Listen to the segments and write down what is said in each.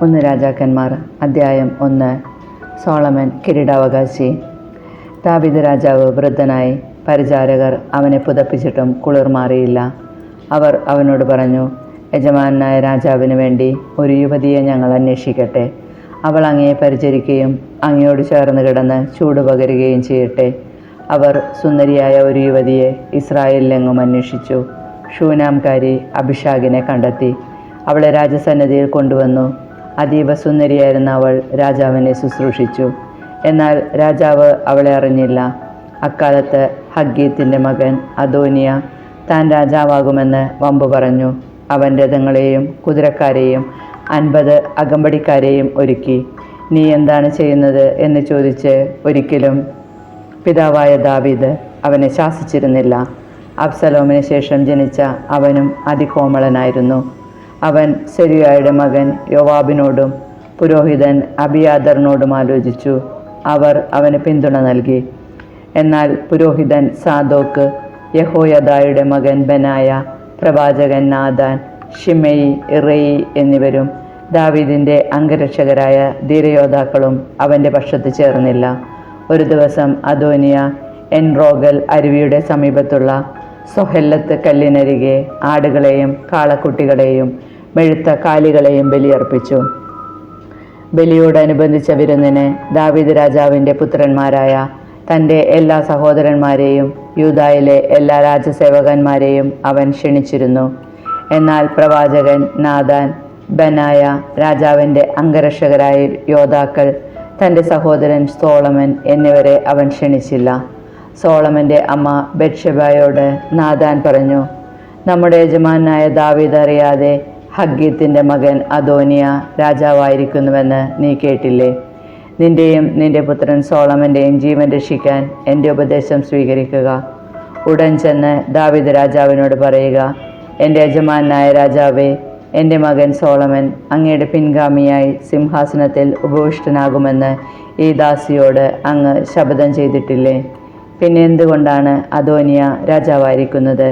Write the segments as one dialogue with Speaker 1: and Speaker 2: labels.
Speaker 1: ഒന്ന് രാജാക്കന്മാർ അദ്ധ്യായം 1. സോളമൻ കിരീടാവകാശി. ദാവീദ് രാജാവ് വൃദ്ധനായി. പരിചാരകർ അവനെ പുതപ്പിച്ചിട്ടും കുളിർ മാറിയില്ല. അവർ അവനോട് പറഞ്ഞു, യജമാനായ രാജാവിന് വേണ്ടി ഒരു യുവതിയെ ഞങ്ങൾ അന്വേഷിക്കട്ടെ. അവൾ അങ്ങയെ പരിചരിക്കുകയും അങ്ങയോട് ചേർന്ന് കിടന്ന് ചൂട് പകരുകയും ചെയ്യട്ടെ. അവർ സുന്ദരിയായ ഒരു യുവതിയെ ഇസ്രായേലിലെങ്ങും അന്വേഷിച്ചു. ഷൂനാംകാരി അഭിഷാഗിനെ കണ്ടെത്തി. അവളെ രാജസന്നിധിയിൽ കൊണ്ടുവന്നു. അതീവ സുന്ദരിയായിരുന്ന അവൾ രാജാവിനെ ശുശ്രൂഷിച്ചു. എന്നാൽ രാജാവ് അവളെ അറിഞ്ഞില്ല. അക്കാലത്ത് ഹഗ്ഗീത്തിൻ്റെ മകൻ അദോനിയ താൻ രാജാവാകുമെന്ന് വമ്പു പറഞ്ഞു. അവൻ രഥങ്ങളെയും കുതിരക്കാരെയും 50 അകമ്പടിക്കാരെയും ഒരുക്കി. നീ എന്താണ് ചെയ്യുന്നത് എന്ന് ചോദിച്ച് ഒരിക്കലും പിതാവായ ദാവീദ് അവനെ ശാസിച്ചിരുന്നില്ല. അബ്സലോമിന് ശേഷം ജനിച്ച അവനും അതികോമളനായിരുന്നു. അവൻ സെരുയായുടെ മകൻ യോവാബിനോടും പുരോഹിതൻ അബിയാദറിനോടും ആലോചിച്ചു. അവർ അവന് പിന്തുണ നൽകി. എന്നാൽ പുരോഹിതൻ സാദോക്ക്, യഹോയദായുടെ മകൻ ബനായ, പ്രവാചകൻ നാഥാൻ, ഷിമെയി, ഇറയി എന്നിവരും ദാവീദിൻ്റെ അംഗരക്ഷകരായ ധീരയോദ്ധാക്കളും അവൻ്റെ പക്ഷത്ത് ചേർന്നില്ല. ഒരു ദിവസം അദോനിയ എൻറോഗൽ അരുവിയുടെ സമീപത്തുള്ള സൊഹെല്ലത്ത് കല്ലിനരികെ ആടുകളെയും കാളക്കുട്ടികളെയും മെഴുത്ത കാലികളെയും ബലിയർപ്പിച്ചു. ബലിയോടനുബന്ധിച്ച വിരുന്നിന് ദാവീദ് രാജാവിൻ്റെ പുത്രന്മാരായ തൻ്റെ എല്ലാ സഹോദരന്മാരെയും യൂദായിലെ എല്ലാ രാജസേവകന്മാരെയും അവൻ ക്ഷണിച്ചിരുന്നു. എന്നാൽ പ്രവാചകൻ നാഥാൻ, ബനായ, രാജാവിൻ്റെ അംഗരക്ഷകരായ യോദ്ധാക്കൾ, തൻ്റെ സഹോദരൻ സോളമൻ എന്നിവരെ അവൻ ക്ഷണിച്ചില്ല. സോളമൻ്റെ അമ്മ ബത്ശെബയോട് നാഥാൻ പറഞ്ഞു, നമ്മുടെ യജമാനായ ദാവീദ് അറിയാതെ ഹഗ്ഗീത്തിൻ്റെ മകൻ അദോനിയ രാജാവായിരിക്കുന്നുവെന്ന് നീ കേട്ടില്ലേ? നിൻ്റെയും നിൻ്റെ പുത്രൻ സോളമൻ്റെയും ജീവൻ രക്ഷിക്കാൻ എൻ്റെ ഉപദേശം സ്വീകരിക്കുക. ഉടൻ ചെന്ന് ദാവീദ് രാജാവിനോട് പറയുക, എൻ്റെ യജമാനായ രാജാവേ, എൻ്റെ മകൻ സോളമൻ അങ്ങയുടെ പിൻഗാമിയായി സിംഹാസനത്തിൽ ഉപവിഷ്ടനാകുമെന്ന് ഈ ദാസിയോട് അങ്ങ് ശപഥം ചെയ്തിട്ടില്ലേ? പിന്നെ എന്തുകൊണ്ടാണ് അദോനിയ രാജാവായിരിക്കുന്നത്?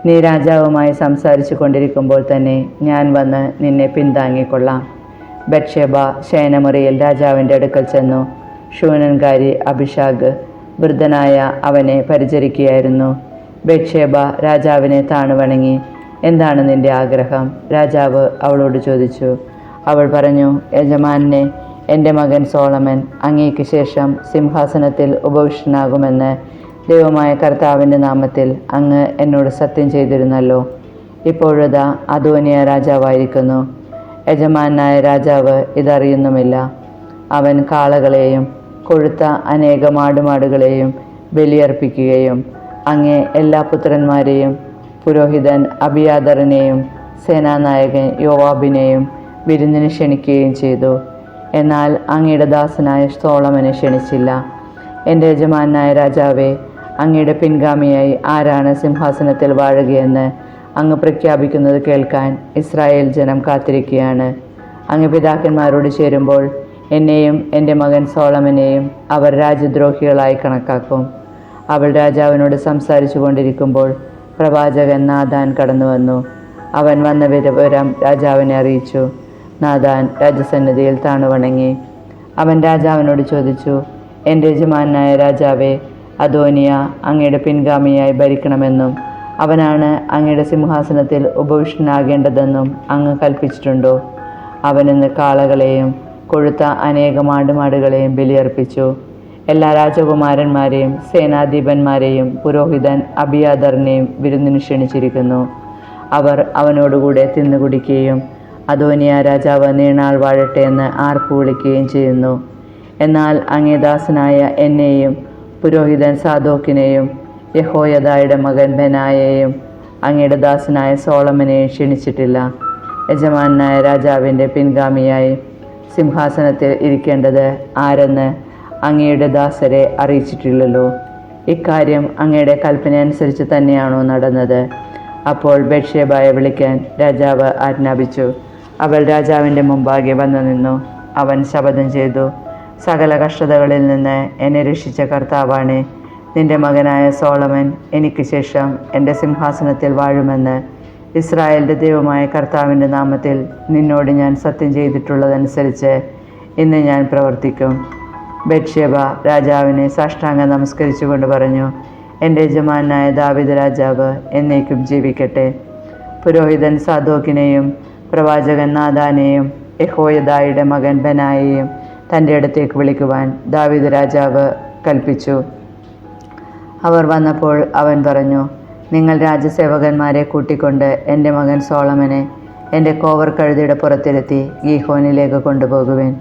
Speaker 1: നീ രാജാവുമായി സംസാരിച്ചു കൊണ്ടിരിക്കുമ്പോൾ തന്നെ ഞാൻ വന്ന് നിന്നെ പിന്താങ്ങിക്കൊള്ളാം. ബത്ശേബ ശയനമുറിയിൽ രാജാവിൻ്റെ അടുക്കൽ ചെന്നു. ഷൂനൻകാരി അഭിഷാഗ് വൃദ്ധനായ അവനെ പരിചരിക്കുകയായിരുന്നു. ബത്ശേബ രാജാവിനെ താണുവണങ്ങി. എന്താണ് നിന്റെ ആഗ്രഹം? രാജാവ് അവളോട് ചോദിച്ചു. അവൾ പറഞ്ഞു, യജമാനെ, എൻ്റെ മകൻ സോളമൻ അങ്ങേക്ക് ശേഷം സിംഹാസനത്തിൽ ഉപവിഷ്ടനാകുമെന്ന് ദൈവമായ കർത്താവിൻ്റെ നാമത്തിൽ അങ്ങ് എന്നോട് സത്യം ചെയ്തിരുന്നല്ലോ. ഇപ്പോഴതാ അദോനിയ രാജാവായിരിക്കുന്നു. യജമാനായ രാജാവ് ഇതറിയുന്നുമില്ല. അവൻ കാളകളെയും കൊഴുത്ത അനേകം ആടുമാടുകളെയും ബലിയർപ്പിക്കുകയും അങ്ങേ എല്ലാ പുത്രന്മാരെയും പുരോഹിതൻ അബിയാദറിനെയും സേനാനായകൻ യോവാബിനെയും വിരുന്നിന് ക്ഷണിക്കുകയും ചെയ്തു. എന്നാൽ അങ്ങയുടെ ദാസനായ സോളമനെ ക്ഷണിച്ചില്ല. എൻ്റെ യജമാനായ രാജാവേ, അങ്ങയുടെ പിൻഗാമിയായി ആരാണ് സിംഹാസനത്തിൽ വാഴുകയെന്ന് അങ്ങ് പ്രഖ്യാപിക്കുന്നത് കേൾക്കാൻ ഇസ്രായേൽ ജനം കാത്തിരിക്കുകയാണ്. അങ്ങ് പിതാക്കന്മാരോട് ചേരുമ്പോൾ എന്നെയും എൻ്റെ മകൻ സോളമനെയും അവർ രാജ്യദ്രോഹികളായി കണക്കാക്കും. അവൾ രാജാവിനോട് സംസാരിച്ചു കൊണ്ടിരിക്കുമ്പോൾ പ്രവാചകൻ നാഥാൻ കടന്നു വന്നു. അവൻ വന്ന വിവരം രാജാവിനെ അറിയിച്ചു. നാഥാൻ രാജസന്നിധിയിൽ താണുവണങ്ങി. അവൻ രാജാവിനോട് ചോദിച്ചു, എൻ്റെ യജമാനായ രാജാവേ, അദോനിയ അങ്ങയുടെ പിൻഗാമിയായി ഭരിക്കണമെന്നും അവനാണ് അങ്ങയുടെ സിംഹാസനത്തിൽ ഉപവിഷ്ടനാകേണ്ടതെന്നും അങ്ങ് കൽപ്പിച്ചിട്ടുണ്ടോ? അവനിന്ന് കാളകളെയും കൊഴുത്ത അനേകം ആടുമാടുകളെയും ബലിയർപ്പിച്ചു. എല്ലാ രാജകുമാരന്മാരെയും സേനാധിപന്മാരെയും പുരോഹിതൻ അബിയാദറിനെയും വിരുന്നിന് ക്ഷണിച്ചിരിക്കുന്നു. അവർ അവനോടുകൂടെ തിന്നുകുടിക്കുകയും അദോനിയ രാജാവ് നീണാൾ വാഴട്ടെ എന്ന് ആർപ്പ് വിളിക്കുകയും ചെയ്യുന്നു. എന്നാൽ അങ്ങേ ദാസനായ എന്നെയും പുരോഹിതൻ സാദോക്കിനെയും യഹോയദായുടെ മകൻ ബനായെയും അങ്ങയുടെ ദാസനായ സോളമനെയും ക്ഷണിച്ചിട്ടില്ല. യജമാനായ രാജാവിൻ്റെ പിൻഗാമിയായി സിംഹാസനത്തിൽ ഇരിക്കേണ്ടത് ആരെന്ന് അങ്ങയുടെ ദാസരെ അറിയിച്ചിട്ടില്ലല്ലോ. ഇക്കാര്യം അങ്ങയുടെ കൽപ്പന അനുസരിച്ച് തന്നെയാണോ നടന്നത്? അപ്പോൾ ബത്ശേബയെ വിളിക്കാൻ രാജാവ് ആജ്ഞാപിച്ചു. അവൾ രാജാവിൻ്റെ മുമ്പാകെ വന്നു നിന്നു. അവൻ ശപഥം ചെയ്തു, സകല കഷ്ടതകളിൽ നിന്ന് എന്നെ രക്ഷിച്ച കർത്താവാണ്, നിന്റെ മകനായ സോളമൻ എനിക്ക് ശേഷം എൻ്റെ സിംഹാസനത്തിൽ വാഴുമെന്ന് ഇസ്രായേലിൻ്റെ ദൈവമായ കർത്താവിൻ്റെ നാമത്തിൽ നിന്നോട് ഞാൻ സത്യം ചെയ്തിട്ടുള്ളതനുസരിച്ച് ഇന്ന് ഞാൻ പ്രവർത്തിക്കും. ബത്ശേബ രാജാവിനെ സാഷ്ടാംഗം നമസ്കരിച്ചുകൊണ്ട് പറഞ്ഞു, എൻ്റെ യജമാനായ ദാവീദ് രാജാവ് എന്നേക്കും ജീവിക്കട്ടെ. പുരോഹിതൻ സാദോക്കിനെയും പ്രവാചകൻ നാഥാനെയും യഹോയദായുടെ മകൻ ബെനായെയും തൻ്റെ അടുത്തേക്ക് വിളിക്കുവാൻ ദാവീദ് രാജാവ് കൽപ്പിച്ചു. അവർ വന്നപ്പോൾ അവൻ പറഞ്ഞു, നിങ്ങൾ രാജസേവകന്മാരെ കൂട്ടിക്കൊണ്ട് എൻ്റെ മകൻ സോളമനെ എൻ്റെ കോവർ കഴുതിയുടെ പുറത്തിരുത്തി ഗീഹോനിലേക്ക് കൊണ്ടുപോകുവിൻ.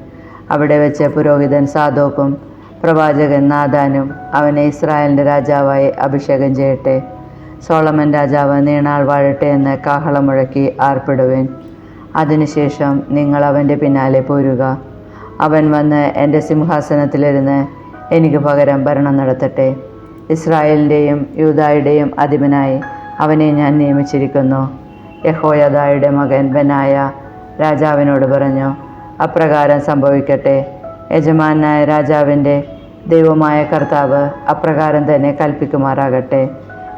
Speaker 1: അവിടെ വെച്ച് പുരോഹിതൻ സാദോക്കും പ്രവാചകൻ നാഥാനും അവനെ ഇസ്രായേലിൻ്റെ രാജാവായി അഭിഷേകം ചെയ്യട്ടെ. സോളമൻ രാജാവ് നീണാൾ വാഴട്ടെ എന്ന് കാഹളം മുഴക്കി ആർപ്പിടുവിൻ. അതിനുശേഷം നിങ്ങൾ അവൻ്റെ പിന്നാലെ പോരുക. അവൻ വന്ന് എൻ്റെ സിംഹാസനത്തിലിരുന്ന് എനിക്ക് പകരം ഭരണം നടത്തട്ടെ. ഇസ്രായേലിൻ്റെയും യൂദായുടെയും അധിപനായി അവനെ ഞാൻ നിയമിച്ചിരിക്കുന്നു. യഹോയദായുടെ മകൻ ബെനായ രാജാവിനോട് പറഞ്ഞു, അപ്രകാരം സംഭവിക്കട്ടെ. യജമാനായ രാജാവിൻ്റെ ദൈവമായ കർത്താവ് അപ്രകാരം തന്നെ കൽപ്പിക്കുമാറാകട്ടെ.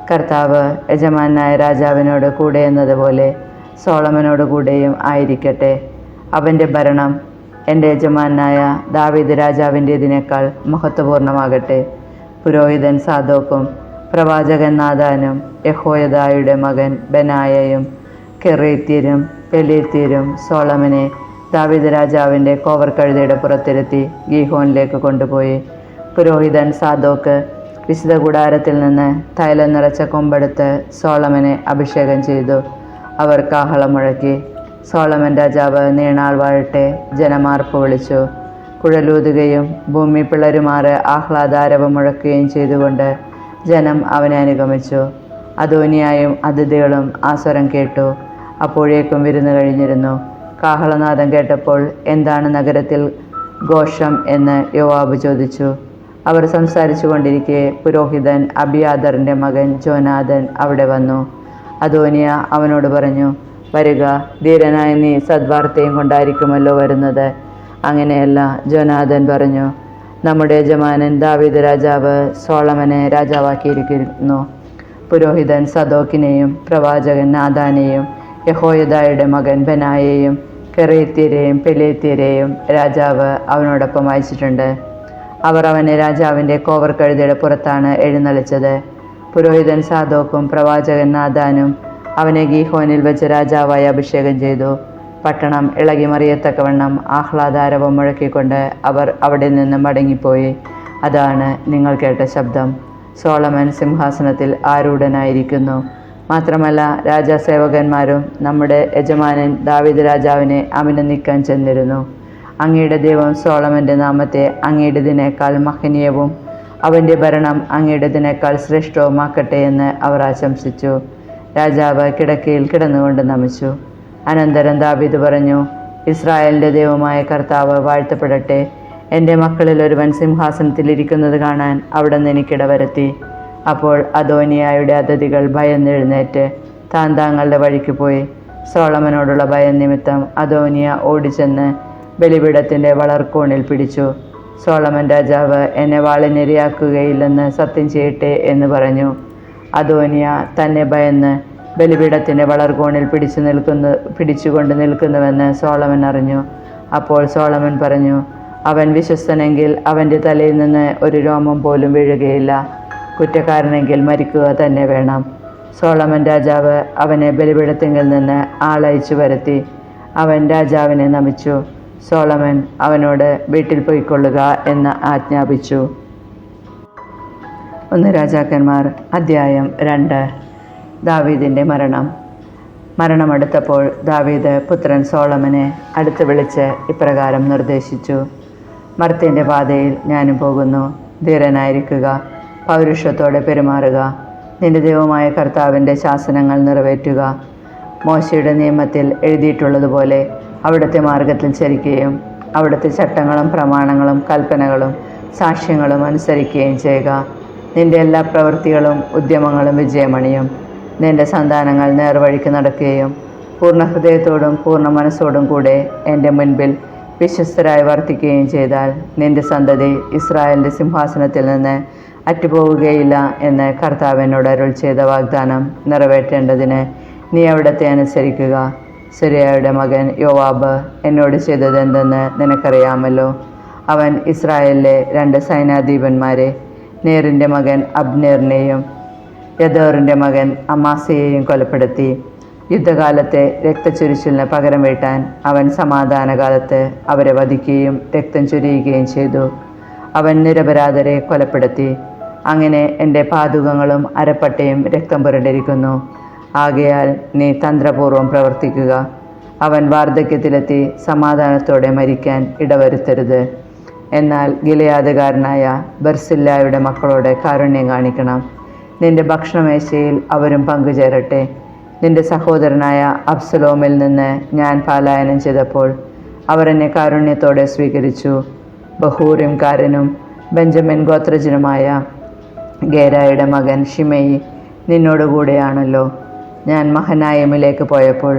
Speaker 1: കർത്താവ് യജമാനായ രാജാവിനോട് കൂടെ എന്നതുപോലെ സോളമനോട് കൂടെയും ആയിരിക്കട്ടെ. അവൻ്റെ ഭരണം എൻ്റെ യജമാനായ ദാവീദ് രാജാവിൻ്റേതിനേക്കാൾ മഹത്വപൂർണ്ണമാകട്ടെ. പുരോഹിതൻ സാദോക്കും പ്രവാചകൻ നാഥാനും യഹോയദായുടെ മകൻ ബെനായയും കെറേത്യരും പെലേത്യരും സോളമനെ ദാവീദ് രാജാവിൻ്റെ കോവർ കഴുതയുടെ പുറത്തിരുത്തി ഗീഹോനിലേക്ക് കൊണ്ടുപോയി. പുരോഹിതൻ സാദോക്ക് വിശുദ്ധ കൂടാരത്തിൽ നിന്ന് തൈലം നിറച്ച കൊമ്പെടുത്ത് സോളമനെ അഭിഷേകം ചെയ്തു. അവർ കാഹളം മുഴക്കി. സോളമൻ രാജാവ് നീണാൾ വാഴട്ടെ ജനമാർപ്പ് വിളിച്ചു. കുഴലൂതുകയും ഭൂമി പിളരുമാറ് ആഹ്ലാദാരവം മുഴക്കുകയും ചെയ്തുകൊണ്ട് ജനം അവനെ അനുഗമിച്ചു. അദോനിയായും അതിഥികളും ആ സ്വരം കേട്ടു. അപ്പോഴേക്കും വിരുന്ന് കഴിഞ്ഞിരുന്നു. കാഹളനാദം കേട്ടപ്പോൾ എന്താണ് നഗരത്തിൽ ഘോഷം എന്ന് യോവാബ് ചോദിച്ചു. അവർ സംസാരിച്ചു കൊണ്ടിരിക്കെ പുരോഹിതൻ അബിയാദറിൻ്റെ മകൻ ജോനാഥൻ അവിടെ വന്നു. അദോനിയ അവനോട് പറഞ്ഞു, വരുക, ധീരനായ നീ സദ്വാർത്തയും കൊണ്ടായിരിക്കുമല്ലോ വരുന്നത്. അങ്ങനെയല്ല, ജോനാഥൻ പറഞ്ഞു, നമ്മുടെ യജമാനൻ ദാവീദ് രാജാവ് സോളമനെ രാജാവാക്കിയിരിക്കുന്നു. പുരോഹിതൻ സദോക്കിനെയും പ്രവാചകൻ നാഥാനെയും യഹോയദായുടെ മകൻ ബെനായെയും കെറേത്യരെയും പെലേത്യരെയും രാജാവ് അവനോടൊപ്പം അയച്ചിട്ടുണ്ട്. അവർ അവനെ രാജാവിൻ്റെ കോവർ കഴുതയുടെ പുറത്താണ് എഴുന്നള്ളിച്ചത്. പുരോഹിതൻ സാദോക്കും പ്രവാചകൻ നാഥാനും അവനെ ഗീഹോനിൽ വെച്ച് രാജാവായി അഭിഷേകം ചെയ്തു. പട്ടണം ഇളകി മറിയത്തക്കവണ്ണം ആഹ്ലാദാരവം മുഴക്കിക്കൊണ്ട് അവർ അവിടെ നിന്ന് മടങ്ങിപ്പോയി. അതാണ് നിങ്ങൾ കേട്ട ശബ്ദം. സോളമൻ സിംഹാസനത്തിൽ ആരൂഢനായിരിക്കുന്നു. മാത്രമല്ല, രാജാസേവകന്മാരും നമ്മുടെ യജമാനൻ ദാവീദ് രാജാവിനെ അഭിനന്ദിക്കാൻ ചെന്നിരുന്നു. അങ്ങയുടെ ദൈവം സോളമൻ്റെ നാമത്തെ അങ്ങയുടേതിനേക്കാൾ മഹനീയവും അവൻ്റെ ഭരണം അങ്ങയുടേതിനേക്കാൾ ശ്രേഷ്ഠവുമാക്കട്ടെ എന്ന് അവർ ആശംസിച്ചു. രാജാവ് കിടക്കയിൽ കിടന്നുകൊണ്ട് നമിച്ചു. അനന്തരം ദാവീദ് പറഞ്ഞു, ഇസ്രായേലിൻ്റെ ദൈവമായ കർത്താവ് വാഴ്ത്തപ്പെടട്ടെ. എൻ്റെ മക്കളിൽ ഒരുവൻ സിംഹാസനത്തിലിരിക്കുന്നത് കാണാൻ അവിടെ നിന്ന് എനിക്കിടവരുത്തി. അപ്പോൾ അദോനിയായുടെ അതിഥികൾ ഭയന്നെഴുന്നേറ്റ് താങ്കളുടെ വഴിക്ക് പോയി. സോളമനോടുള്ള ഭയം നിമിത്തം അദോനിയ ഓടിച്ചെന്ന് ബലിപീഠത്തിൻ്റെ വളർക്കോണിൽ പിടിച്ചു. സോളമൻ രാജാവ് എന്നെ വാളിനിരയാക്കുകയില്ലെന്ന് സത്യം ചെയ്യട്ടെ എന്ന് പറഞ്ഞു. അദോനിയ തന്നെ ഭയന്ന് ബലിപീഠത്തിൻ്റെ വളർകോണിൽ പിടിച്ചുകൊണ്ട് നിൽക്കുന്നുവെന്ന് സോളമൻ അറിഞ്ഞു. അപ്പോൾ സോളമൻ പറഞ്ഞു, അവൻ വിശ്വസ്തനെങ്കിൽ അവൻ്റെ തലയിൽ നിന്ന് ഒരു രോമം പോലും വീഴുകയില്ല. കുറ്റക്കാരനെങ്കിൽ മരിക്കുക തന്നെ വേണം. സോളമൻ രാജാവ് അവനെ ബലിപീഠത്തിങ്കിൽ നിന്ന് ആളയച്ചു വരുത്തി. അവൻ രാജാവിനെ നമിച്ചു. സോളമൻ അവനോട് വീട്ടിൽ പോയിക്കൊള്ളുക എന്ന് ആജ്ഞാപിച്ചു. 1 രാജാക്കന്മാർ അധ്യായം 2. ദാവീദിൻ്റെ മരണമെടുത്തപ്പോൾ ദാവീദ് പുത്രൻ സോളമനെ അടുത്ത് വിളിച്ച് ഇപ്രകാരം നിർദ്ദേശിച്ചു. മർത്യൻ്റെ പാതയിൽ ഞാനും പോകുന്നു. ധീരനായിരിക്കുക, പൗരുഷത്തോടെ പെരുമാറുക. നിന്റെ ദൈവമായ കർത്താവിൻ്റെ ശാസനങ്ങൾ നിറവേറ്റുക. മോശയുടെ നിയമത്തിൽ എഴുതിയിട്ടുള്ളതുപോലെ അവിടുത്തെ മാർഗത്തിൽ ചരിക്കുകയും അവിടുത്തെ ചട്ടങ്ങളും പ്രമാണങ്ങളും കൽപ്പനകളും സാക്ഷ്യങ്ങളും അനുസരിക്കുകയും ചെയ്യുക. നിന്റെ എല്ലാ പ്രവൃത്തികളും ഉദ്യമങ്ങളും വിജയമണിയും. നിന്റെ സന്താനങ്ങൾ നേർവഴിക്ക് നടക്കുകയും പൂർണ്ണ ഹൃദയത്തോടും പൂർണ്ണ മനസ്സോടും കൂടെ എൻ്റെ മുൻപിൽ വിശ്വസ്തരായി വർത്തിക്കുകയും ചെയ്താൽ നിന്റെ സന്തതി ഇസ്രായേലിൻ്റെ സിംഹാസനത്തിൽ നിന്ന് അറ്റുപോവുകയില്ല എന്ന് കർത്താവ് എന്നോട് അരുൾ ചെയ്ത വാഗ്ദാനം നിറവേറ്റേണ്ടതിന് നീ അവിടത്തെ അനുസരിക്കുക. സെരൂയയുടെ മകൻ യോവാബ് എന്നോട് ചെയ്തതെന്തെന്ന് നിനക്കറിയാമല്ലോ. അവൻ ഇസ്രായേലിലെ 2 സൈന്യാധിപന്മാരെ, നേറിൻ്റെ മകൻ അബ്നേറിനെയും യദോറിൻ്റെ മകൻ അമാസയെയും കൊലപ്പെടുത്തി. യുദ്ധകാലത്തെ രക്തച്ചൊരിച്ചിലിന് പകരം വീട്ടാൻ അവൻ സമാധാനകാലത്ത് അവരെ വധിക്കുകയും രക്തം ചൊരിയുകയും ചെയ്തു. അവൻ നിരപരാധരെ കൊലപ്പെടുത്തി. അങ്ങനെ എൻ്റെ പാദുകങ്ങളും അരപ്പട്ടയും രക്തം പുരണ്ടിരിക്കുന്നു. ആകയാൽ നീ തന്ത്രപൂർവ്വം പ്രവർത്തിക്കുക. അവൻ വാർദ്ധക്യത്തിലെത്തി സമാധാനത്തോടെ മരിക്കാൻ ഇടവരുത്തരുത്. എന്നാൽ ഗിലെയാദുകാരനായ ബർസില്ലായുടെ മക്കളോട് കാരുണ്യം കാണിക്കണം. നിന്റെ ഭക്ഷണമേശയിൽ അവരും പങ്കുചേരട്ടെ. നിന്റെ സഹോദരനായ അബ്സലോമിൽ നിന്ന് ഞാൻ പലായനം ചെയ്തപ്പോൾ അവർ എന്നെ കാരുണ്യത്തോടെ സ്വീകരിച്ചു. ബഹൂരിംകാരനും ബെഞ്ചമിൻ ഗോത്രജനുമായ ഗേരായുടെ മകൻ ഷിമെയി നിന്നോടുകൂടെയാണല്ലോ. ഞാൻ മഹനായിമിലേക്ക് പോയപ്പോൾ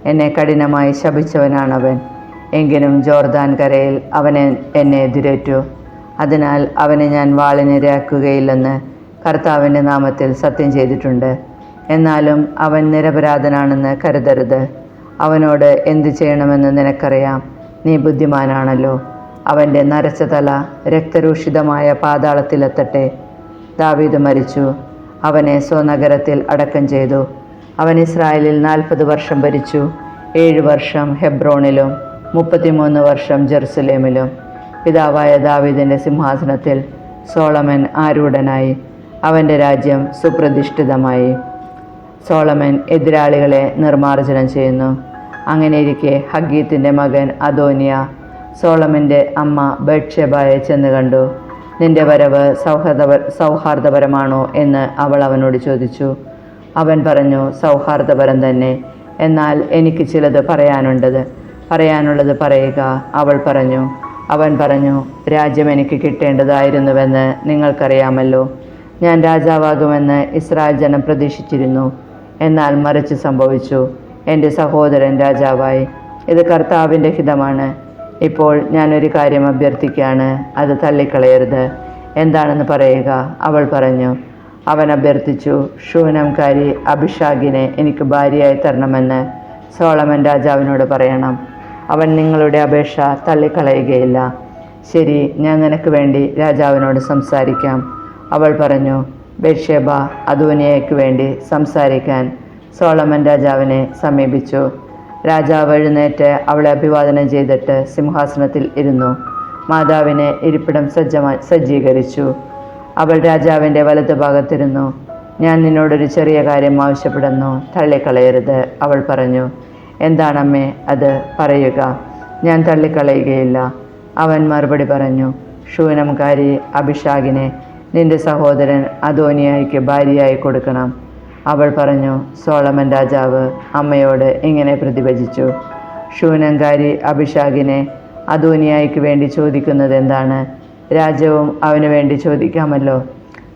Speaker 1: എന്നെ കഠിനമായി ശപിച്ചവനാണവൻ. എങ്കിലും ജോർദാൻ കരയിൽ എന്നെ എതിരേറ്റു. അതിനാൽ അവനെ ഞാൻ വാളിനിരയാക്കുകയില്ലെന്ന് കർത്താവിൻ്റെ നാമത്തിൽ സത്യം ചെയ്തിട്ടുണ്ട്. എന്നാലും അവൻ നിരപരാധനാണെന്ന് കരുതരുത്. അവനോട് എന്തു ചെയ്യണമെന്ന് നിനക്കറിയാം. നീ ബുദ്ധിമാനാണല്ലോ. അവൻ്റെ നരച്ച തല രക്തരൂഷിതമായ പാതാളത്തിലെത്തട്ടെ. ദാവീദ് മരിച്ചു. അവനെ സ്വനഗരത്തിൽ അടക്കം ചെയ്തു. അവൻ ഇസ്രായേലിൽ 40 വർഷം ഭരിച്ചു. 7 വർഷം ഹെബ്രോണിലും 33 വർഷം ജെറുസലേമിലും. പിതാവായ ദാവീദിൻ്റെ സിംഹാസനത്തിൽ സോളമൻ ആരൂഢനായി. അവൻ്റെ രാജ്യം സുപ്രതിഷ്ഠിതമായി. സോളമൻ എതിരാളികളെ നിർമ്മാർജ്ജനം ചെയ്യുന്നു. അങ്ങനെയിരിക്കെ ഹഗ്ഗീത്തിൻ്റെ മകൻ അദോനിയ സോളമൻ്റെ അമ്മ ബത്ശേബയെ ചെന്ന് കണ്ടു. നിന്റെ വരവ് സൗഹാർദ്ദപരമാണോ എന്ന് അവൾ അവനോട് ചോദിച്ചു. അവൻ പറഞ്ഞു, സൗഹാർദ്ദപരം തന്നെ. എന്നാൽ എനിക്ക് ചിലത് പറയാനുള്ളത് പറയുക. അവൻ പറഞ്ഞു, രാജ്യം എനിക്ക് കിട്ടേണ്ടതായിരുന്നുവെന്ന് നിങ്ങൾക്കറിയാമല്ലോ. ഞാൻ രാജാവാകുമെന്ന് ഇസ്രായേൽ ജനം പ്രതീക്ഷിച്ചിരുന്നു. എന്നാൽ മറിച്ച് സംഭവിച്ചു. എൻ്റെ സഹോദരൻ രാജാവായി. ഇത് കർത്താവിൻ്റെ ഹിതമാണ്. ഇപ്പോൾ ഞാനൊരു കാര്യം അഭ്യർത്ഥിക്കുകയാണ്, അത് തള്ളിക്കളയരുത്. എന്താണെന്ന് പറയുക. അവൾ പറഞ്ഞു. അവൻ അഭ്യർത്ഥിച്ചു, ശൂനംകാരി അഭിഷാഗിനെ എനിക്ക് ഭാര്യയായി തരണമെന്ന് സോളമൻ രാജാവിനോട് പറയണം. അവൻ നിങ്ങളുടെ അപേക്ഷ തള്ളിക്കളയുകയില്ല. ശരി, ഞാൻ നിനക്ക് വേണ്ടി രാജാവിനോട് സംസാരിക്കാം. അവൾ പറഞ്ഞു. ബത്ശേബ അദോനിയയ്ക്ക് വേണ്ടി സംസാരിക്കാൻ സോളമൻ രാജാവിനെ സമീപിച്ചു. രാജാവ് എഴുന്നേറ്റ് അവളെ അഭിവാദനം ചെയ്തിട്ട് സിംഹാസനത്തിൽ ഇരുന്നു. മാതാവിനെ ഇരിപ്പിടം സജ്ജീകരിച്ചു. അവൾ രാജാവിൻ്റെ വലതുഭാഗത്തിരുന്നു. ഞാൻ നിന്നോടൊരു ചെറിയ കാര്യം ആവശ്യപ്പെടുന്നു, തള്ളിക്കളയരുത്. അവൾ പറഞ്ഞു. എന്താണമ്മേ അത്? പറയുക. ഞാൻ തള്ളിക്കളയുകയില്ല. അവൻ മറുപടി പറഞ്ഞു. ശൂനംകാരി അഭിഷാഗിനെ നിന്റെ സഹോദരൻ അദോനിയായിക്ക് ഭാര്യയായി കൊടുക്കണം. അവൾ പറഞ്ഞു. സോളമൻ രാജാവ് അമ്മയോട് ഇങ്ങനെ പ്രതിവചിച്ചു, ശൂനംകാരി അഭിഷാഗിനെ അദോനിയായിക്ക് വേണ്ടി ചോദിക്കുന്നത് എന്താണ്? രാജ്യവും അവന് വേണ്ടി ചോദിക്കാമല്ലോ.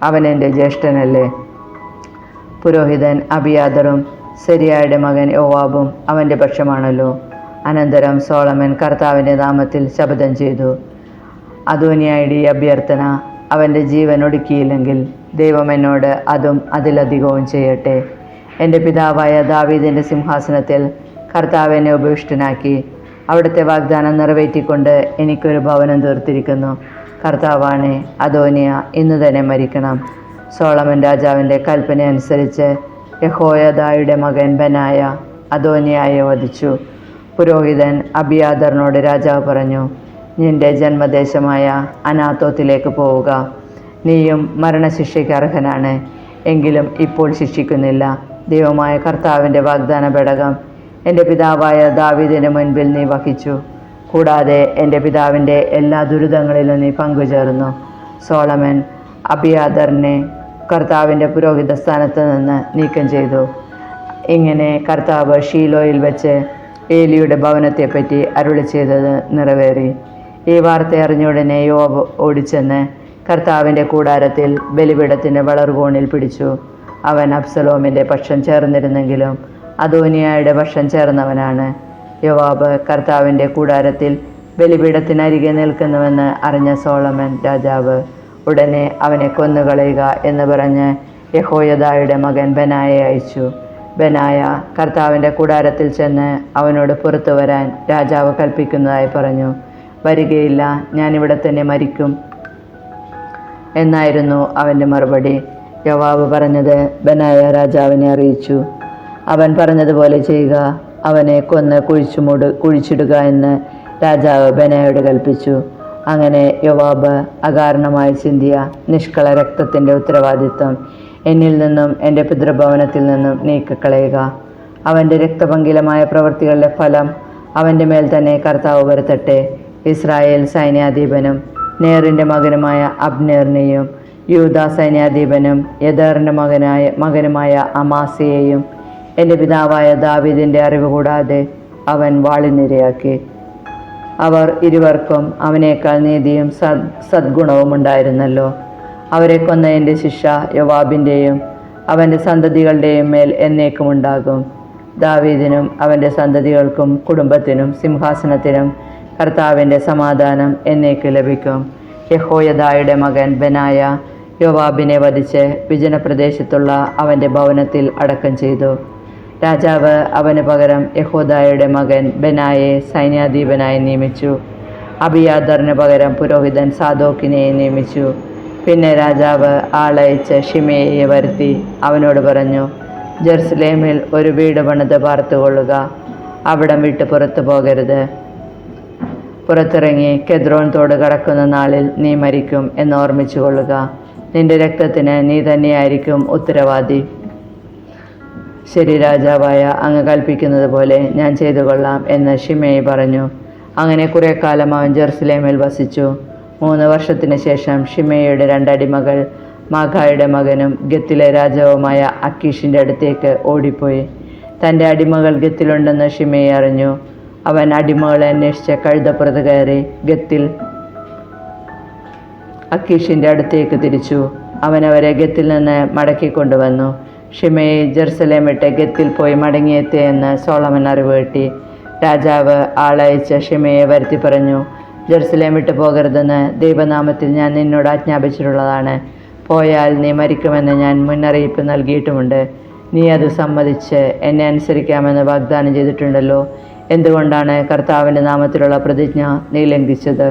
Speaker 1: അവൻ എൻ്റെ ജ്യേഷ്ഠനല്ലേ. പുരോഹിതൻ അബിയാദറും സെരൂയയുടെ മകൻ യോവാബും അവൻ്റെ പക്ഷമാണല്ലോ. അനന്തരം സോളമൻ കർത്താവിൻ്റെ നാമത്തിൽ ശപഥം ചെയ്തു, അദോനിയായുടെ ഈ അഭ്യർത്ഥന അവൻ്റെ ജീവൻ ഒടുക്കിയില്ലെങ്കിൽ ദൈവം എന്നോട് അതും അതിലധികവും ചെയ്യട്ടെ. എൻ്റെ പിതാവായ ദാവീദിൻ്റെ സിംഹാസനത്തിൽ കർത്താവിനെ ഉപവിഷ്ടനാക്കി അവിടുത്തെ വാഗ്ദാനം നിറവേറ്റിക്കൊണ്ട് എനിക്കൊരു ഭവനം തീർത്തിരിക്കുന്നു. കർത്താവാണേ, അദോനിയ ഇന്ന് തന്നെ മരിക്കണം. സോളമൻ രാജാവിൻ്റെ കൽപ്പന അനുസരിച്ച് യഹോയാദയുടെ മകൻ ബെനായ അദോനിയായെ വധിച്ചു. പുരോഹിതൻ അബിയാദറിനോട് രാജാവ് പറഞ്ഞു, നിന്റെ ജന്മദേശമായ അനാത്തോത്തിലേക്ക് പോവുക. നീയും മരണശിക്ഷയ്ക്ക് അർഹനാണ്, എങ്കിലും ഇപ്പോൾ ശിക്ഷിക്കുന്നില്ല. ദൈവമായ കർത്താവിൻ്റെ വാഗ്ദാന പേടകം എൻ്റെ പിതാവായ ദാവീദിന് മുൻപിൽ നീ വഹിച്ചു. കൂടാതെ എൻ്റെ പിതാവിൻ്റെ എല്ലാ ദുരിതങ്ങളിലും നീ പങ്കുചേർന്നു. സോളമൻ അബിയാദറിനെ കർത്താവിൻ്റെ പുരോഹിത സ്ഥാനത്ത് നിന്ന് നീക്കം ചെയ്തു. ഇങ്ങനെ കർത്താവ് ഷീലോയിൽ വെച്ച് ഏലിയുടെ ഭവനത്തെപ്പറ്റി അരുളി ചെയ്തത് നിറവേറി. ഈ വാർത്ത അറിഞ്ഞുടനെ യോവാബ് ഓടിച്ചെന്ന് കർത്താവിൻ്റെ കൂടാരത്തിൽ ബലിപീഠത്തിൻ്റെ വളർകോണിൽ പിടിച്ചു. അവൻ അബ്സലോമിൻ്റെ പക്ഷം ചേർന്നിരുന്നെങ്കിലും അദോനിയായുടെ പക്ഷം ചേർന്നവനാണ്. യോവാബ് കർത്താവിൻ്റെ കൂടാരത്തിൽ ബലിപീഠത്തിനരികെ നിൽക്കുന്നുവെന്ന് അറിഞ്ഞ സോളമൻ രാജാവ് ഉടനെ അവനെ കൊന്നുകളയുക എന്ന് പറഞ്ഞ് യഹോയാദയുടെ മകൻ ബെനായെ അയച്ചു. ബെനായ കർത്താവിൻ്റെ കൂടാരത്തിൽ ചെന്ന് അവനോട് പുറത്തു വരാൻ രാജാവ് കൽപ്പിക്കുന്നതായി പറഞ്ഞു. വരികയില്ല, ഞാനിവിടെ തന്നെ മരിക്കും എന്നായിരുന്നു അവൻ്റെ മറുപടി. യോവാബ് പറഞ്ഞത് ബെനായ രാജാവിനെ അറിയിച്ചു. അവൻ പറഞ്ഞതുപോലെ ചെയ്യുക, അവനെ കൊന്ന് കുഴിച്ചിടുക എന്ന് രാജാവ് ബെനായോട് കൽപ്പിച്ചു. അങ്ങനെ യോവാബ് അകാരണമായി ചിന്തിയ നിഷ്കള രക്തത്തിൻ്റെ ഉത്തരവാദിത്വം എന്നിൽ നിന്നും എൻ്റെ പിതൃഭവനത്തിൽ നിന്നും നീക്കിക്കളയുക. അവൻ്റെ രക്തപങ്കിലമായ പ്രവൃത്തികളുടെ ഫലം അവൻ്റെ മേൽ തന്നെ കർത്താവ് വരുത്തട്ടെ. ഇസ്രായേൽ സൈന്യാധിപനും നേറിൻ്റെ മകനുമായ അബ്നേറിനെയും യൂദാ സൈന്യാധിപനും യദാറിൻ്റെ മകനുമായ അമാസിയെയും എൻ്റെ പിതാവായ ദാവീദിൻ്റെ അറിവ് കൂടാതെ അവൻ വാളിനിരയാക്കി. അവർ ഇരുവർക്കും അവനേക്കാൾ നീതിയും സദ്ഗുണവും ഉണ്ടായിരുന്നല്ലോ. അവരെ കൊന്നതിൻ്റെ ശിക്ഷ യോവാബിൻ്റെയും അവൻ്റെ സന്തതികളുടെയും മേൽ എന്നേക്കും ഉണ്ടാകും. ദാവീദിനും അവൻ്റെ സന്തതികൾക്കും കുടുംബത്തിനും സിംഹാസനത്തിനും കർത്താവിൻ്റെ സമാധാനം എന്നേക്ക് ലഭിക്കും. യഹോയദായുടെ മകൻ ബെനായ യോവാബിനെ വധിച്ച് വിജനപ്രദേശത്തുള്ള അവൻ്റെ ഭവനത്തിൽ അടക്കം ചെയ്തു. രാജാവ് അവന് പകരം യഹോദായുടെ മകൻ ബെനായെ സൈന്യാധിപനായി നിയമിച്ചു. അബിയാദറിന് പകരം പുരോഹിതൻ സാദോക്കിനെ നിയമിച്ചു. പിന്നെ രാജാവ് ആളയച്ച് ഷിമെയെ വരുത്തി അവനോട് പറഞ്ഞു, ജെറുസലേമിൽ ഒരു വീട് പണിത് പാർത്തുകൊള്ളുക. അവിടം വിട്ട് പുറത്തു പോകരുത്. പുറത്തിറങ്ങി കെദ്രോൻ തോട് കടക്കുന്ന നാളിൽ നീ മരിക്കും എന്ന് ഓർമ്മിച്ചു കൊള്ളുക. നിന്റെ രക്തത്തിന് നീ തന്നെയായിരിക്കും ഉത്തരവാദി. ശരി, രാജാവായ അങ്ങ് കൽപ്പിക്കുന്നത് പോലെ ഞാൻ ചെയ്തു കൊള്ളാം എന്ന് ഷിമെയി പറഞ്ഞു. അങ്ങനെ കുറെ കാലം അവൻ ജെറുസലേമിൽ വസിച്ചു. 3 വർഷത്തിന് ശേഷം ഷിമെയിയുടെ 2 അടിമകൾ മാഖായുടെ മകനും ഗത്തിലെ രാജാവുമായ അക്കീഷിൻ്റെ അടുത്തേക്ക് ഓടിപ്പോയി. തൻ്റെ അടിമകൾ ഗത്തിലുണ്ടെന്ന് ഷിമെയി അറിഞ്ഞു. അവൻ അടിമകളെ അന്വേഷിച്ച് കഴുതപ്പുറത്ത് കയറി ഗത്തിൽ അക്കീഷിൻ്റെ അടുത്തേക്ക് തിരിച്ചു. അവനവരെ ഗത്തിൽ നിന്ന് മടക്കിക്കൊണ്ടുവന്നു. ഷിമെയി ജെറുസലേം വിട്ട് ഗത്തിൽ പോയി മടങ്ങിയെത്തിയെന്ന് സോളമൻ അറിവ് കിട്ടി. രാജാവ് ആളയച്ച് ഷിമെയെ വരുത്തി പറഞ്ഞു, ജെറുസലേം വിട്ട് പോകരുതെന്ന് ദൈവനാമത്തിൽ ഞാൻ നിന്നോട് ആജ്ഞാപിച്ചിട്ടുള്ളതാണ്. പോയാൽ നീ മരിക്കുമെന്ന് ഞാൻ മുന്നറിയിപ്പ് നൽകിയിട്ടുമുണ്ട്. നീ അത് സമ്മതിച്ച് എന്നെ അനുസരിക്കാമെന്ന് വാഗ്ദാനം ചെയ്തിട്ടുണ്ടല്ലോ. എന്തുകൊണ്ടാണ് കർത്താവിൻ്റെ നാമത്തിലുള്ള പ്രതിജ്ഞ നീ ലംഘിച്ചത്?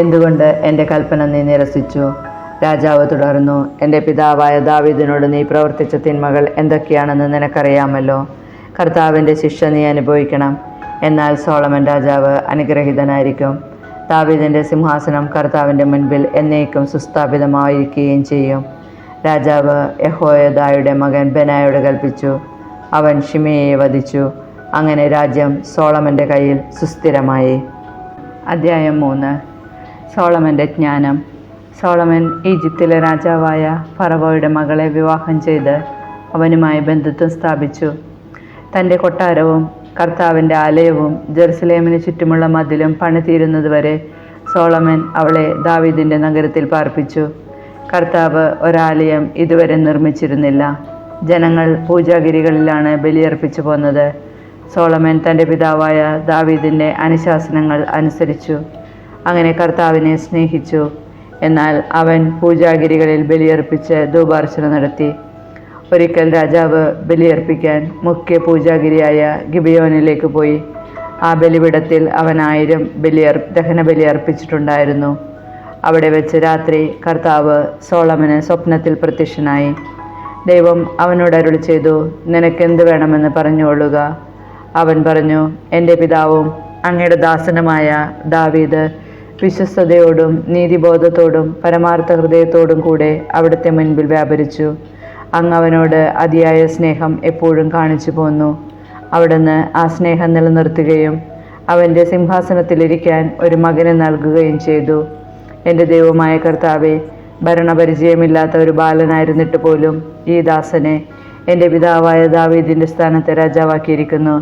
Speaker 1: എന്തുകൊണ്ട് എൻ്റെ കൽപ്പന നീ നിരസിച്ചു? രാജാവ് തുടർന്നു, എൻ്റെ പിതാവായ ദാവീദിനോട് നീ പ്രവർത്തിച്ച തിന്മകൾ എന്തൊക്കെയാണെന്ന് നിനക്കറിയാമല്ലോ. കർത്താവിൻ്റെ ശിക്ഷ നീ അനുഭവിക്കണം. എന്നാൽ സോളമൻ രാജാവ് അനുഗ്രഹീതനായിരിക്കും. ദാവീദിൻ്റെ സിംഹാസനം കർത്താവിൻ്റെ മുൻപിൽ എന്നേക്കും സുസ്ഥാപിതമായിരിക്കുകയും ചെയ്യും. രാജാവ് യഹോയദായുടെ മകൻ ബെനായോട് കൽപ്പിച്ചു. അവൻ ഷിമെയെ വധിച്ചു. അങ്ങനെ രാജ്യം സോളമൻ്റെ കയ്യിൽ സുസ്ഥിരമായി. അധ്യായം 3. സോളമൻ്റെ ജ്ഞാനം. സോളമൻ ഈജിപ്തിലെ രാജാവായ ഫറവോയുടെ മകളെ വിവാഹം ചെയ്ത് അവനുമായി ബന്ധുത്വം സ്ഥാപിച്ചു. തൻ്റെ കൊട്ടാരവും കർത്താവിൻ്റെ ആലയവും ജെറുസലേമിന് ചുറ്റുമുള്ള മതിലും പണിതീരുന്നതുവരെ സോളമൻ അവളെ ദാവീദിൻ്റെ നഗരത്തിൽ പാർപ്പിച്ചു. കർത്താവ് ഒരാലയം ഇതുവരെ നിർമ്മിച്ചിരുന്നില്ല. ജനങ്ങൾ പൂജാഗിരികളിലാണ് ബലിയർപ്പിച്ചു പോന്നത്. സോളമൻ തൻ്റെ പിതാവായ ദാവീദിൻ്റെ അനുശാസനങ്ങൾ അനുസരിച്ചു. അങ്ങനെ കർത്താവിനെ സ്നേഹിച്ചു. എന്നാൽ അവൻ പൂജാഗിരികളിൽ ബലിയർപ്പിച്ച് ധൂപാർച്ചന നടത്തി. ഒരിക്കൽ രാജാവ് ബലിയർപ്പിക്കാൻ മുഖ്യ പൂജാഗിരിയായ ഗിബിയോനിലേക്ക് പോയി. ആ ബലിപീഠത്തിൽ അവൻ 1000 ദഹനബലി അർപ്പിച്ചിട്ടുണ്ടായിരുന്നു. അവിടെ വെച്ച് രാത്രി കർത്താവ് സോളമന് സ്വപ്നത്തിൽ പ്രത്യക്ഷനായി. ദൈവം അവനോട് അരുളി ചെയ്തു, നിനക്കെന്ത് വേണമെന്ന് പറഞ്ഞുകൊള്ളുക. അവൻ പറഞ്ഞു, എൻ്റെ പിതാവും അങ്ങയുടെ ദാസനുമായ ദാവീദ് വിശ്വസ്തയോടും നീതിബോധത്തോടും പരമാർത്ഥ ഹൃദയത്തോടും കൂടെ അവിടുത്തെ മുൻപിൽ വ്യാപരിച്ചു. അങ്ങ് അവനോട് അതിയായ സ്നേഹം എപ്പോഴും കാണിച്ചു പോന്നു. അവിടുന്ന് ആ സ്നേഹം നിലനിർത്തുകയും അവൻ്റെ സിംഹാസനത്തിലിരിക്കാൻ ഒരു മകനെ നൽകുകയും ചെയ്തു. എൻ്റെ ദൈവമായ കർത്താവേ, ഭരണപരിചയമില്ലാത്ത ഒരു ബാലനായിരുന്നിട്ട് പോലും ഈ ദാസനെ എൻ്റെ പിതാവായ ദാവീദിൻ്റെ സ്ഥാനത്ത് രാജാവാക്കിയിരിക്കുന്നു.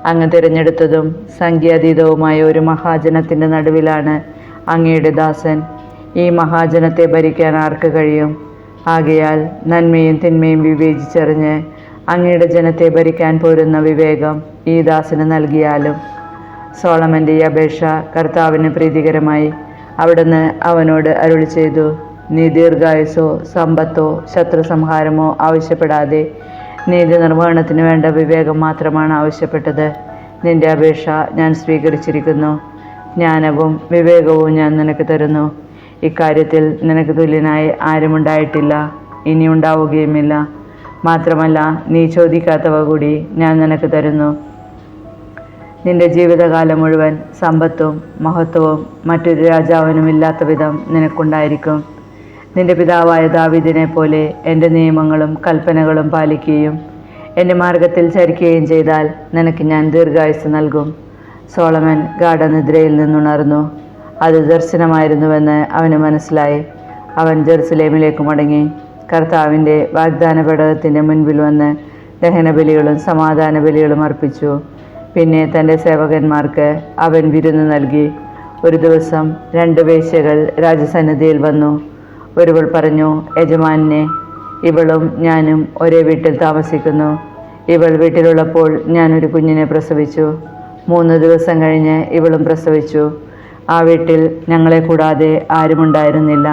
Speaker 1: അങ്ങ് തിരഞ്ഞെടുത്തതും സംഖ്യാതീതവുമായ ഒരു മഹാജനത്തിൻ്റെ നടുവിലാണ് അങ്ങയുടെ ദാസൻ. ഈ മഹാജനത്തെ ഭരിക്കാൻ ആർക്ക് കഴിയും? ആകയാൽ നന്മയും തിന്മയും വിവേചിച്ചറിഞ്ഞ് അങ്ങയുടെ ജനത്തെ ഭരിക്കാൻ പോരുന്ന വിവേകം ഈ ദാസന് നൽകിയാലും. സോളമൻ്റെ ഈ അപേക്ഷ കർത്താവിന് പ്രീതികരമായി. അവിടുന്ന് അവനോട് അരുളി ചെയ്തു, നീ ദീർഘായുസോ സമ്പത്തോ ശത്രുസംഹാരമോ ആവശ്യപ്പെടാതെ നീതി നിർവഹണത്തിന് വേണ്ട വിവേകം മാത്രമാണ് ആവശ്യപ്പെട്ടത്. നിന്റെ അപേക്ഷ ഞാൻ സ്വീകരിച്ചിരിക്കുന്നു. ജ്ഞാനവും വിവേകവും ഞാൻ നിനക്ക് തരുന്നു. ഇക്കാര്യത്തിൽ നിനക്ക് തുല്യനായി ആരുമുണ്ടായിട്ടില്ല, ഇനി ഉണ്ടാവുകയുമില്ല. മാത്രമല്ല, നീ ചോദിക്കാത്തവ കൂടി ഞാൻ നിനക്ക് തരുന്നു. നിന്റെ ജീവിതകാലം മുഴുവൻ സമ്പത്തും മഹത്വവും മറ്റൊരു രാജാവിനും ഇല്ലാത്ത വിധം നിനക്കുണ്ടായിരിക്കും. നിന്റെ പിതാവായ ദാവീദിനെ പോലെ എൻ്റെ നിയമങ്ങളും കൽപ്പനകളും പാലിക്കുകയും എൻ്റെ മാർഗത്തിൽ ചരിക്കുകയും ചെയ്താൽ നിനക്ക് ഞാൻ ദീർഘായുസ് നൽകും. സോളമൻ ഗാഢനിദ്രയിൽ നിന്നുണർന്നു. അത് ദർശനമായിരുന്നുവെന്ന് അവന് മനസ്സിലായി. അവൻ ജെറുസലേമിലേക്ക് മടങ്ങി കർത്താവിൻ്റെ വാഗ്ദാന പേടകത്തിൻ്റെ മുൻപിൽ വന്ന് ദഹനബലികളും സമാധാന ബലികളും അർപ്പിച്ചു. പിന്നെ തൻ്റെ സേവകന്മാർക്ക് അവൻ വിരുന്ന് നൽകി. ഒരു ദിവസം 2 വേശ്യകൾ രാജസന്നിധിയിൽ വന്നു. ഒരുവൾ പറഞ്ഞു, യജമാനെ, ഇവളും ഞാനും ഒരേ വീട്ടിൽ താമസിക്കുന്നു. ഇവൾ വീട്ടിലുള്ളപ്പോൾ ഞാനൊരു കുഞ്ഞിനെ പ്രസവിച്ചു. 3 ദിവസം കഴിഞ്ഞ് ഇവളും പ്രസവിച്ചു. ആ വീട്ടിൽ ഞങ്ങളെ കൂടാതെ ആരുമുണ്ടായിരുന്നില്ല.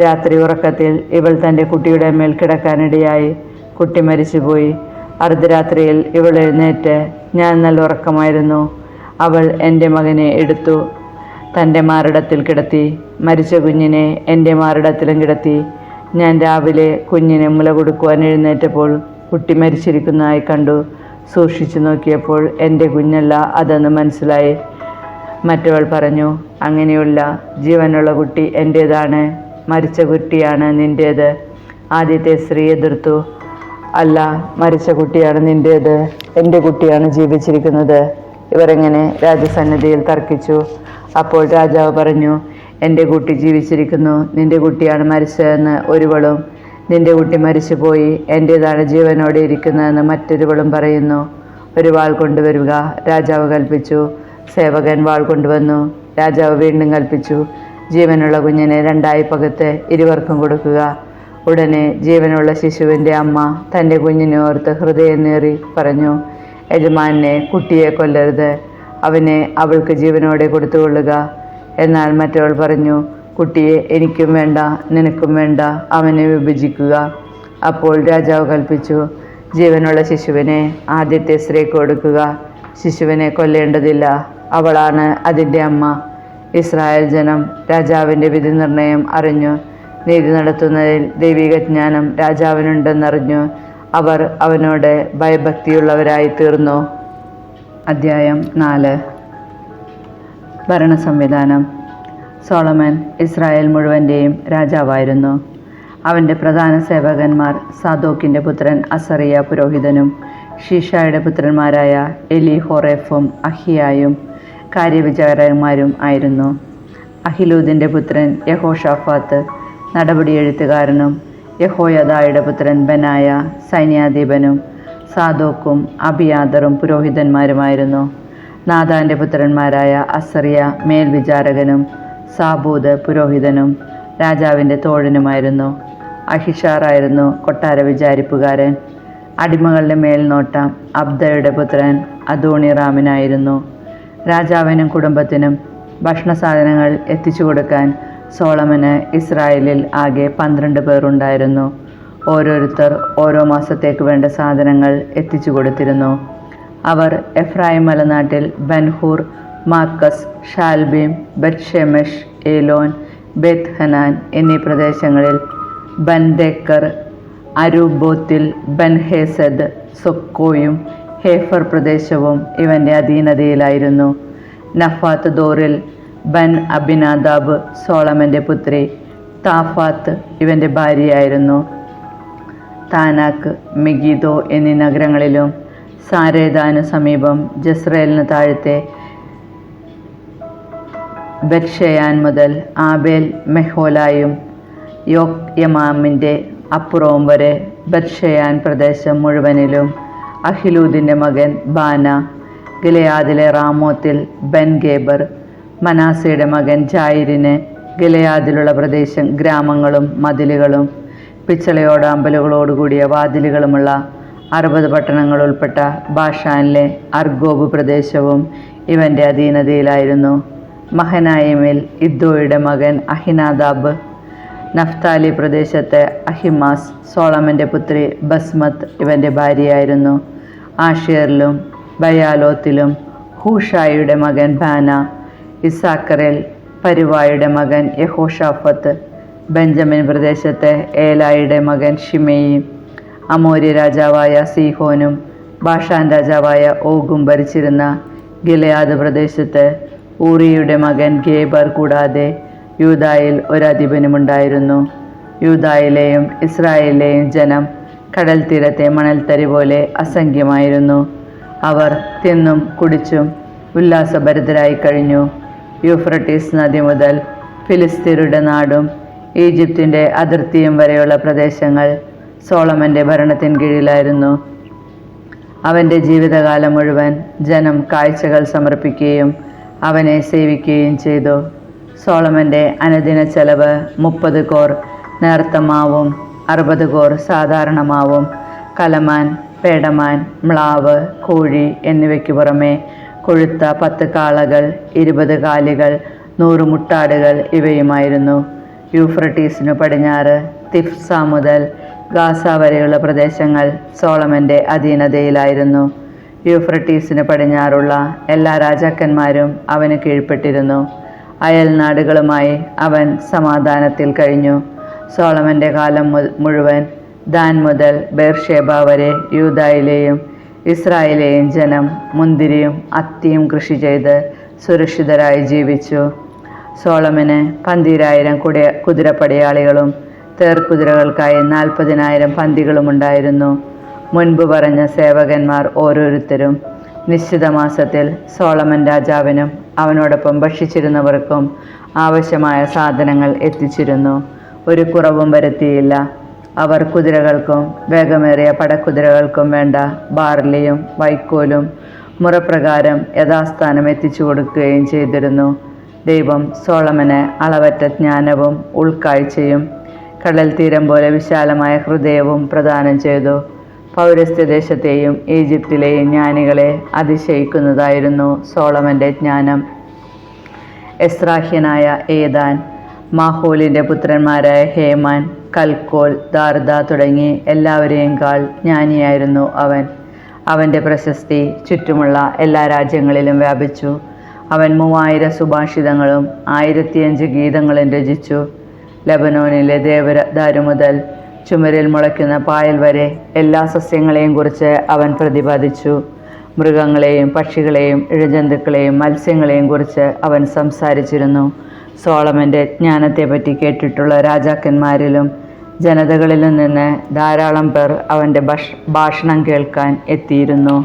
Speaker 1: രാത്രി ഉറക്കത്തിൽ ഇവൾ തൻ്റെ കുട്ടിയുടെ മേൽ കിടക്കാനിടയായി. കുട്ടി മരിച്ചുപോയി. അർദ്ധരാത്രിയിൽ ഇവൾ എഴുന്നേറ്റ്, ഞാൻ നല്ല ഉറക്കമായിരുന്നു. അവൾ എൻ്റെ മകനെ എടുത്തു തൻ്റെ മാറിടത്തിൽ കിടത്തി. മരിച്ച കുഞ്ഞിനെ എൻ്റെ മാറിടത്തിലും കിടത്തി. ഞാൻ രാവിലെ കുഞ്ഞിനെ മുല കൊടുക്കുവാൻ എഴുന്നേറ്റപ്പോൾ കുട്ടി മരിച്ചിരിക്കുന്നതായി കണ്ടു. സൂക്ഷിച്ചു നോക്കിയപ്പോൾ എൻ്റെ കുഞ്ഞല്ല അതെന്ന് മനസ്സിലായി. മറ്റവൾ പറഞ്ഞു, അങ്ങനെയുള്ള ജീവനുള്ള കുട്ടി എൻ്റേതാണ്, മരിച്ച കുട്ടിയാണ് നിൻ്റേത്. ആദ്യത്തെ സ്ത്രീ എതിർത്തു, അല്ല, മരിച്ച കുട്ടിയാണ് നിൻ്റേത്, എൻ്റെ കുട്ടിയാണ് ജീവിച്ചിരിക്കുന്നത്. ഇവരെങ്ങനെ രാജസന്നിധിയിൽ തർക്കിച്ചു. അപ്പോൾ രാജാവ് പറഞ്ഞു, എൻ്റെ കുട്ടി ജീവിച്ചിരിക്കുന്നു, നിൻ്റെ കുട്ടിയാണ് മരിച്ചതെന്ന് ഒരുവളും, നിൻ്റെ കുട്ടി മരിച്ചുപോയി, എൻ്റേതാണ് ജീവനോടെ ഇരിക്കുന്നതെന്ന് മറ്റൊരുവളും പറയുന്നു. ഒരു വാൾ കൊണ്ടുവരിക, രാജാവ് കൽപ്പിച്ചു. സേവകൻ വാൾ കൊണ്ടുവന്നു. രാജാവ് വീണ്ടും കൽപ്പിച്ചു, ജീവനുള്ള കുഞ്ഞിനെ 2 പകുത്ത് ഇരുവർക്കും കൊടുക്കുക. ഉടനെ ജീവനുള്ള ശിശുവിൻ്റെ അമ്മ തൻ്റെ കുഞ്ഞിനെ ഓർത്ത് ഹൃദയം നേറി പറഞ്ഞു, യജമാനെ, കുട്ടിയെ കൊല്ലരുത്, അവനെ അവൾക്ക് ജീവനോടെ കൊടുത്തുകൊള്ളുക. എന്നാൽ മറ്റവൾ പറഞ്ഞു, കുട്ടിയെ എനിക്കും വേണ്ട, നിനക്കും വേണ്ട, അവനെ വിഭജിക്കുക. അപ്പോൾ രാജാവ് കൽപ്പിച്ചു, ജീവനുള്ള ശിശുവിനെ ആദ്യത്തെ സ്ത്രീക്ക് കൊടുക്കുക. ശിശുവിനെ കൊല്ലേണ്ടതില്ല, അവളാണ് അതിൻ്റെ അമ്മ. ഇസ്രായേൽ ജനം രാജാവിൻ്റെ വിധി നിർണയം അറിഞ്ഞു. നീതി നടത്തുന്നതിൽ ദൈവിക ജ്ഞാനം രാജാവിനുണ്ടെന്നറിഞ്ഞു അവർ അവനോട് ഭയഭക്തിയുള്ളവരായി തീർന്നു. അധ്യായം 4. ഭരണസംവിധാനം. സോളമൻ ഇസ്രായേൽ മുഴുവൻ്റെയും രാജാവായിരുന്നു. അവൻ്റെ പ്രധാന സേവകന്മാർ സാദോക്കിൻ്റെ പുത്രൻ അസറിയ പുരോഹിതനും ഷീഷായുടെ പുത്രന്മാരായ എലിഹോറേഫും അഹിയായും കാര്യവിചാരകന്മാരും ആയിരുന്നു. അഹിലൂദിൻ്റെ പുത്രൻ യഹോഷാഫാത്ത് നടപടി എഴുത്തുകാരനും യഹോയദായുടെ പുത്രൻ ബനായ സൈന്യാധിപനും സാദോക്കും അബിയാദറും പുരോഹിതന്മാരുമായിരുന്നു. നാഥാൻ്റെ പുത്രന്മാരായ അസറിയ മേൽവിചാരകനും സാബൂദ് പുരോഹിതനും രാജാവിൻ്റെ തോഴനുമായിരുന്നു. അഹിഷാറായിരുന്നു കൊട്ടാര വിചാരിപ്പുകാരൻ. അടിമകളുടെ മേൽനോട്ടം അബ്ദയുടെ പുത്രൻ അദോണിറാമിനായിരുന്നു. രാജാവിനും കുടുംബത്തിനും ഭക്ഷണസാധനങ്ങൾ എത്തിച്ചു കൊടുക്കാൻ സോളമന് ഇസ്രായേലിൽ ആകെ 12 പേർ ഉണ്ടായിരുന്നു. ഓരോരുത്തർ ഓരോ മാസത്തേക്ക് വേണ്ട സാധനങ്ങൾ എത്തിച്ചു കൊടുത്തിരുന്നു. അവർ എഫ്രായിം മലനാട്ടിൽ ബൻഹൂർ, മാക്കസ്, ഷാൽബീം, ബെത്ഷെമെഷ്, ഏലോൻ, ബെത് ഹനാൻ എന്നീ പ്രദേശങ്ങളിൽ, ബൻദേക്കർ, അരൂബോത്തിൽ, ബൻഹേസദ്, സൊക്കോയും ഹേഫർ പ്രദേശവും ഇവൻ്റെ അധീനതയിലായിരുന്നു. നഫാത്ത് ദോറിൽ ബൻ അബിനാദാബ് സോളമൻ്റെ പുത്രി താഫാത്ത് ഇവൻ്റെ ഭാര്യയായിരുന്നു. താനാക്ക്, മെഗിദോ എന്നീ നഗരങ്ങളിലും സാരേദാനു സമീപം ജസ്രയേലിന് താഴത്തെ ബത്ഷെയാൻ മുതൽ ആബേൽ മെഹോലായും യോക്യമാമിൻ്റെ അപ്പുറവും വരെ ബത്ഷെയാൻ പ്രദേശം മുഴുവനിലും അഹിലൂദിൻ്റെ മകൻ ബാന, ഗിലെയാദിലെ റാമോത്തിൽ ബൻ ഗേബർ, മനാസയുടെ മകൻ ജായിരിന് ഗിലെയാദിലുള്ള പ്രദേശം ഗ്രാമങ്ങളും മതിലുകളും പിച്ചളയോട് അമ്പലുകളോടുകൂടിയ വാതിലുകളുമുള്ള 60 പട്ടണങ്ങൾ ഉൾപ്പെട്ട ബാഷാനിലെ അർഗോബ് പ്രദേശവും ഇവൻ്റെ അധീനതയിലായിരുന്നു. മഹനായിമിൽ ഇദ്ദോയുടെ മകൻ അഹിനാദാബ്, നഫ്താലി പ്രദേശത്തെ അഹിമാസ് സോളമൻ്റെ പുത്രി ബസ്മത്ത് ഇവൻ്റെ ഭാര്യയായിരുന്നു. ആഷേറിലും ബയാലോത്തിലും ഹൂഷായിയുടെ മകൻ ബാന. ഇസാക്കറിൽ പരുവായുടെ മകൻ യഹോഷാഫത്ത്. ബെഞ്ചമിൻ പ്രദേശത്തെ ഏലായുടെ മകൻ ഷിമെയി. അമോരി രാജാവായ സീഹോനും ബാഷാൻ രാജാവായ ഓഗും ഭരിച്ചിരുന്ന ഗിലെയാദ് പ്രദേശത്ത് ഊറിയുടെ മകൻ ഗേബർ കൂടാതെ യൂദായിൽ ഒരധിപനുമുണ്ടായിരുന്നു. യൂദായിലെയും ഇസ്രായേലിലെയും ജനം കടൽ തീരത്തെ മണൽത്തരി പോലെ അസംഖ്യമായിരുന്നു. അവർ തിന്നും കുടിച്ചും ഉല്ലാസഭരിതരായി കഴിഞ്ഞു. യൂഫ്രട്ടീസ് നദി മുതൽ ഫിലിസ്തീനരുടെ നാടും ഈജിപ്തിൻ്റെ അതിർത്തിയും വരെയുള്ള പ്രദേശങ്ങൾ സോളമൻ്റെ ഭരണത്തിന് കീഴിലായിരുന്നു. അവൻ്റെ ജീവിതകാലം മുഴുവൻ ജനം കാഴ്ചകൾ സമർപ്പിക്കുകയും അവനെ സേവിക്കുകയും ചെയ്തു. സോളമൻ്റെ അനുദിന ചെലവ് 30 കോർ നേർത്ത മാവും 60 കോർ സാധാരണ മാവും, കലമാൻ, പേടമാൻ, മ്ലാവ്, കോഴി എന്നിവയ്ക്ക് പുറമെ കൊഴുത്ത 10 കാളകൾ, 20 കാലികൾ, 100 മുട്ടാടുകൾ ഇവയുമായിരുന്നു. യൂഫ്രട്ടീസിനു പടിഞ്ഞാറ് തിഫ്സ മുതൽ ഗാസ വരെയുള്ള പ്രദേശങ്ങൾ സോളമൻ്റെ അധീനതയിലായിരുന്നു. യൂഫ്രട്ടീസിന് പടിഞ്ഞാറുള്ള എല്ലാ രാജാക്കന്മാരും അവന് കീഴ്പ്പെട്ടിരുന്നു. അയൽ നാടുകളുമായി അവൻ സമാധാനത്തിൽ കഴിഞ്ഞു. സോളമൻ്റെ കാലം മുഴുവൻ ദാൻ മുതൽ ബേർഷേബ വരെ യൂദായിലെയും ഇസ്രായേലിലെയും ജനം മുന്തിരിയും അത്തിയും കൃഷി ചെയ്ത് സുരക്ഷിതരായി ജീവിച്ചു. സോളമന് 12,000 കുതിരപ്പടയാളികളും തേർക്കുതിരകൾക്കായി 40,000 പന്തികളുമുണ്ടായിരുന്നു. മുൻപ് പറഞ്ഞ സേവകന്മാർ ഓരോരുത്തരും നിശ്ചിത മാസത്തിൽ സോളമൻ രാജാവിനും അവനോടൊപ്പം ഭക്ഷിച്ചിരുന്നവർക്കും ആവശ്യമായ സാധനങ്ങൾ എത്തിച്ചിരുന്നു. ഒരു കുറവും വരുത്തിയില്ല. അവർ കുതിരകൾക്കും വേഗമേറിയ പടക്കുതിരകൾക്കും വേണ്ട ബാർലിയും വൈക്കോലും മുറപ്രകാരം യഥാസ്ഥാനം എത്തിച്ചു കൊടുക്കുകയും ചെയ്തിരുന്നു. ദൈവം സോളമന് അളവറ്റ ജ്ഞാനവും ഉൾക്കാഴ്ചയും കടൽ തീരം പോലെ വിശാലമായ ഹൃദയവും പ്രദാനം ചെയ്തു. പൗരസ്ത്യദേശത്തെയും ഈജിപ്തിലെയും ജ്ഞാനികളെ അതിശയിക്കുന്നതായിരുന്നു സോളമൻ്റെ ജ്ഞാനം. എസ്രാഹ്യനായ ഏദാൻ, മാഹോലിൻ്റെ പുത്രന്മാരായ ഹേമാൻ, കൽക്കോൽ, ദാർദ തുടങ്ങി എല്ലാവരെയും കാൾ ജ്ഞാനിയായിരുന്നു അവൻ. അവൻ്റെ പ്രശസ്തി ചുറ്റുമുള്ള എല്ലാ രാജ്യങ്ങളിലും വ്യാപിച്ചു. അവൻ 3000 സുഭാഷിതങ്ങളും 1005 ഗീതങ്ങളും രചിച്ചു. ലബനോനിലെ ദേവദാരു മുതൽ ചുമരിൽ മുളയ്ക്കുന്ന പായൽ വരെ എല്ലാ സസ്യങ്ങളെയും കുറിച്ച് അവൻ പ്രതിപാദിച്ചു. മൃഗങ്ങളെയും പക്ഷികളെയും ഇഴജന്തുക്കളെയും മത്സ്യങ്ങളെയും കുറിച്ച് അവൻ സംസാരിച്ചിരുന്നു. സോളമൻ്റെ ജ്ഞാനത്തെപ്പറ്റി കേട്ടിട്ടുള്ള രാജാക്കന്മാരിലും ജനതകളിലും നിന്ന് ധാരാളം പേർ അവൻ്റെ ഭാഷണം കേൾക്കാൻ എത്തിയിരുന്നു.